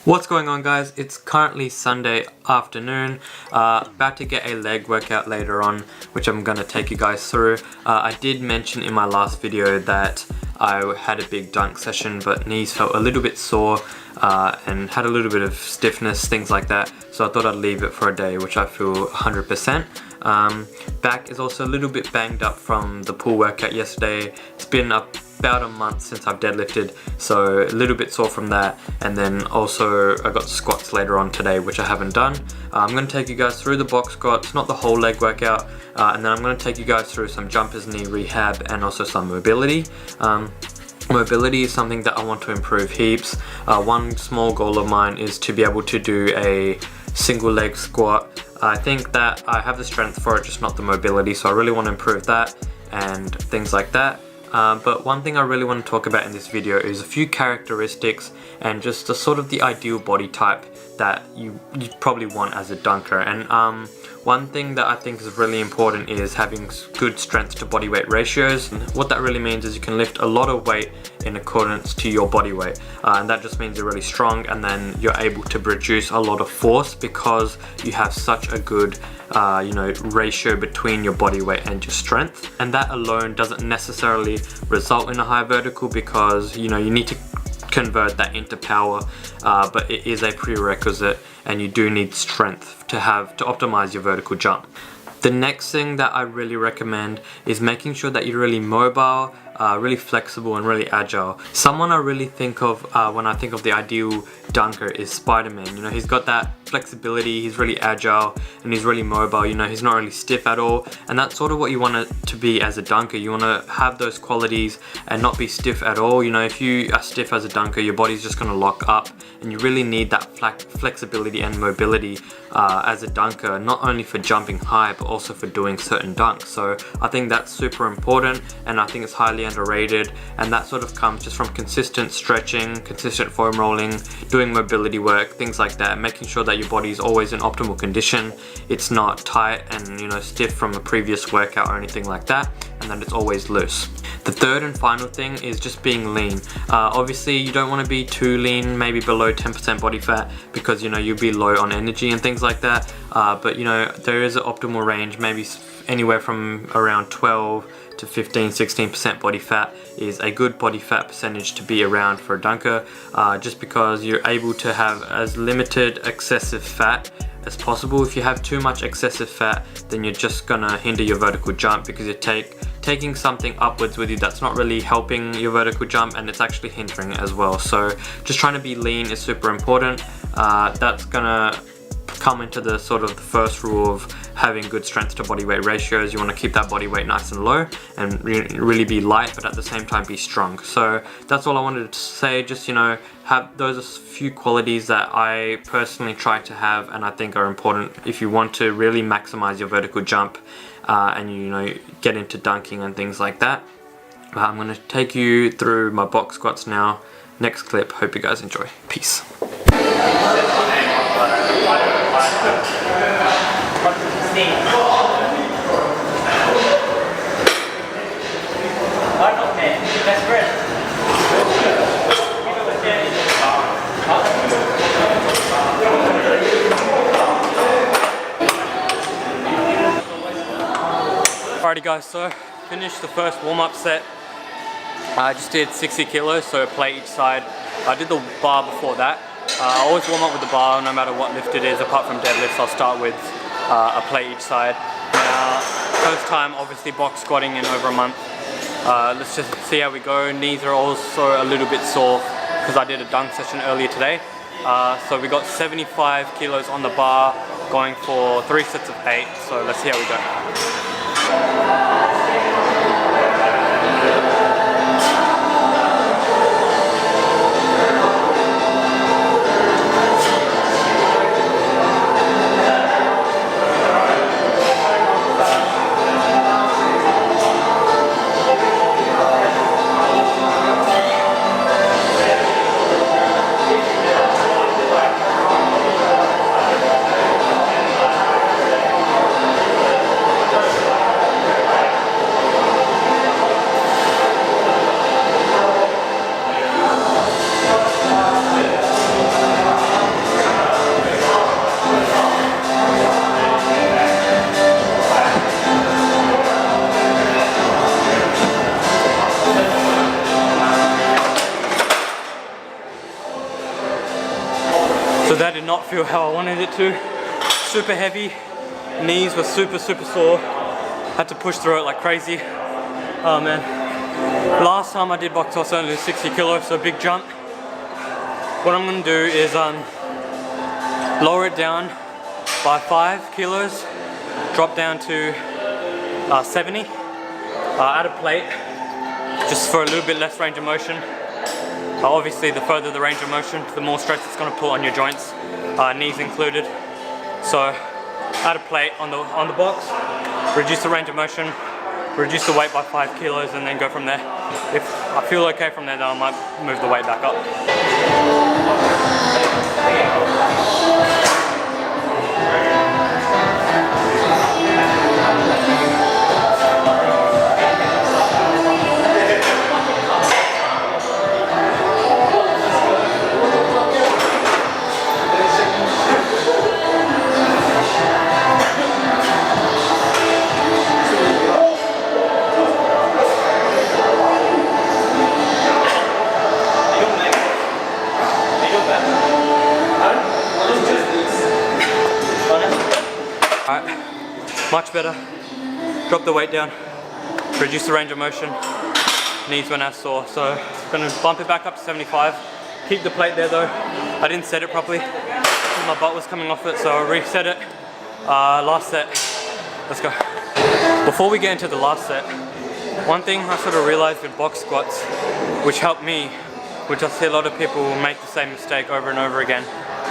What's going on, guys? It's currently Sunday afternoon, about to get a leg workout later on, which I'm going to take you guys through. I did mention in my last video that I had a big dunk session, but knees felt a little bit sore and had a little bit of stiffness, things like that, so I thought I'd leave it for a day, which I feel 100%. Back is also a little bit banged up from the pool workout yesterday. It's been about a month since I've deadlifted, so a little bit sore from that, and then also I got squats later on today, which I haven't done. I'm going to take you guys through the box squats, not the whole leg workout, and then I'm going to take you guys through some jumpers knee rehab and also some mobility. Mobility is something that I want to improve heaps. One small goal of mine is to be able to do a single leg squat. I think that I have the strength for it, just not the mobility, so I really want to improve that and things like that. But one thing I really want to talk about in this video is a few characteristics and just the sort of the ideal body type that you probably want as a dunker. And one thing that I think is really important is having good strength to body weight ratios. And what that really means is you can lift a lot of weight in accordance to your body weight, and that just means you're really strong, and then you're able to produce a lot of force because you have such a good ratio between your body weight and your strength. And that alone doesn't necessarily result in a high vertical, because you need to convert that into power, but it is a prerequisite, and you do need strength to optimize your vertical jump. The next thing that I really recommend is making sure that you're really mobile, really flexible, and really agile. Someone I really think of when I think of the ideal dunker is Spider-Man. He's got that flexibility, he's really agile, and he's really mobile. He's not really stiff at all, and that's sort of what you want it to be as a dunker. You want to have those qualities and not be stiff at all. If you are stiff as a dunker, your body's just going to lock up, and you really need that flexibility and mobility as a dunker, not only for jumping high but also for doing certain dunks. So I think that's super important, and I think it's highly underrated, and that sort of comes just from consistent stretching, consistent foam rolling, doing mobility work, things like that, making sure that your body is always in optimal condition. It's not tight and stiff from a previous workout or anything like that, and that it's always loose. The third and final thing is just being lean. Obviously you don't want to be too lean, maybe below 10% body fat, because you'll be low on energy and things like that, but there is an optimal range, maybe anywhere from around 12 to 15-16% body fat is a good body fat percentage to be around for a dunker, just because you're able to have as limited excessive fat as possible. If you have too much excessive fat, then you're just gonna hinder your vertical jump, because you're taking something upwards with you that's not really helping your vertical jump, and it's actually hindering it as well. So just trying to be lean is super important. That's gonna come into the sort of the first rule of having good strength to body weight ratios. You want to keep that body weight nice and low and really be light, but at the same time be strong. So that's all I wanted to say. Just have those few qualities that I personally try to have, and I think are important if you want to really maximize your vertical jump and get into dunking and things like that. I'm going to take you through my box squats now. Next clip. Hope you guys enjoy. Peace. Alrighty guys, so finished the first warm-up set. I just did 60 kilos, so a plate each side. I did the bar before that. I always warm up with the bar no matter what lift it is, apart from deadlifts. I'll start with a plate each side. Now, first time obviously box squatting in over a month. Let's just see how we go. Knees are also a little bit sore because I did a dunk session earlier today. So we got 75 kilos on the bar, going for 3 sets of 8. So let's see how we go. So that did not feel how I wanted it to. Super heavy, knees were super sore. Had to push through it like crazy. Oh man. Last time I did box I was only 60 kilos, so big jump. What I'm gonna do is lower it down by 5 kilos, drop down to 70, add a plate, just for a little bit less range of motion. Obviously the further the range of motion, the more stress it's going to put on your joints, knees included. So add a plate on the box, reduce the range of motion, reduce the weight by 5 kilos, and then go from there. If I feel okay from there, then I might move the weight back up. Much better. Drop the weight down, reduce the range of motion, knees went as sore. So I'm gonna bump it back up to 75. Keep the plate there though. I didn't set it properly. My butt was coming off it, so I reset it. Last set. Let's go. Before we get into the last set, one thing I sort of realized with box squats, which helped me, which I see a lot of people make the same mistake over and over again,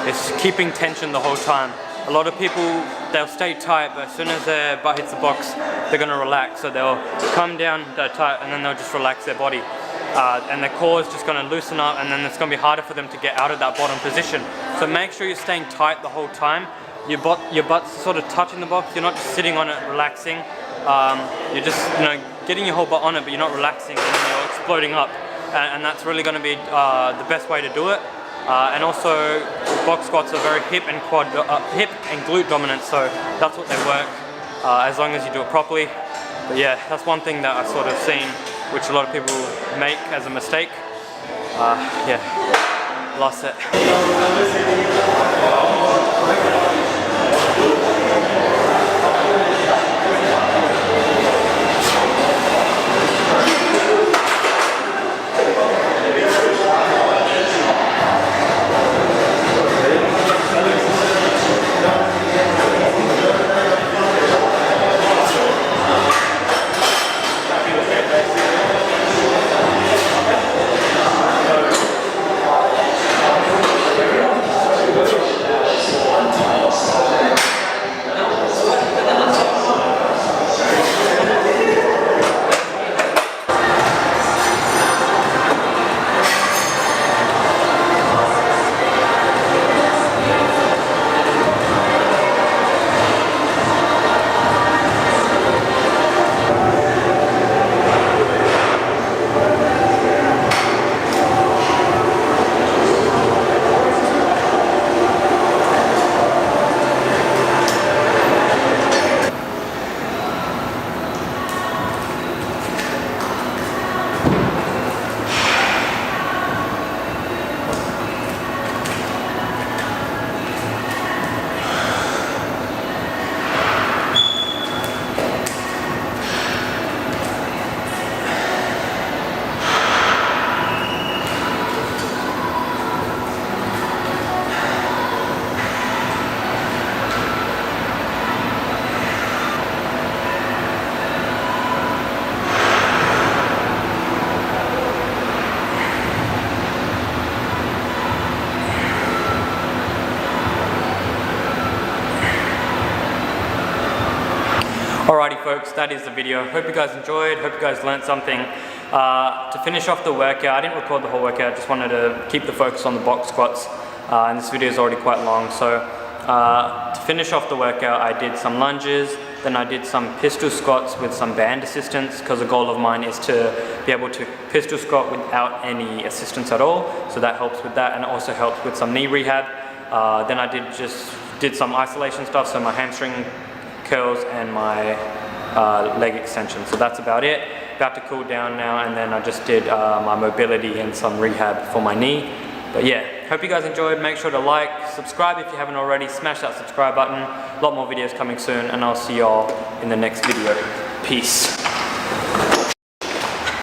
is keeping tension the whole time. A lot of people, they'll stay tight, but as soon as their butt hits the box, they're gonna relax. So they'll come down tight and then they'll just relax their body. And their core is just gonna loosen up, and then it's gonna be harder for them to get out of that bottom position. So make sure you're staying tight the whole time. Your butt's sort of touching the box, you're not just sitting on it relaxing. You're just getting your whole butt on it, but you're not relaxing and you're exploding up. And that's really gonna be the best way to do it. And also, box squats are very hip and glute dominant, so that's what they work, as long as you do it properly. But yeah, that's one thing that I've sort of seen, which a lot of people make as a mistake. Yeah, last set. Alrighty folks, that is the video. Hope you guys enjoyed, hope you guys learned something. To finish off the workout, I didn't record the whole workout, just wanted to keep the focus on the box squats, and this video is already quite long. So to finish off the workout, I did some lunges, then I did some pistol squats with some band assistance, because the goal of mine is to be able to pistol squat without any assistance at all. So that helps with that, and it also helps with some knee rehab. Then I did some isolation stuff, so my hamstring curls and my leg extension. So that's about it. About to cool down now, and then I just did my mobility and some rehab for my knee. But yeah, hope you guys enjoyed. Make sure to like, subscribe if you haven't already, smash that subscribe button. A lot more videos coming soon, and I'll see y'all in the next video. Peace.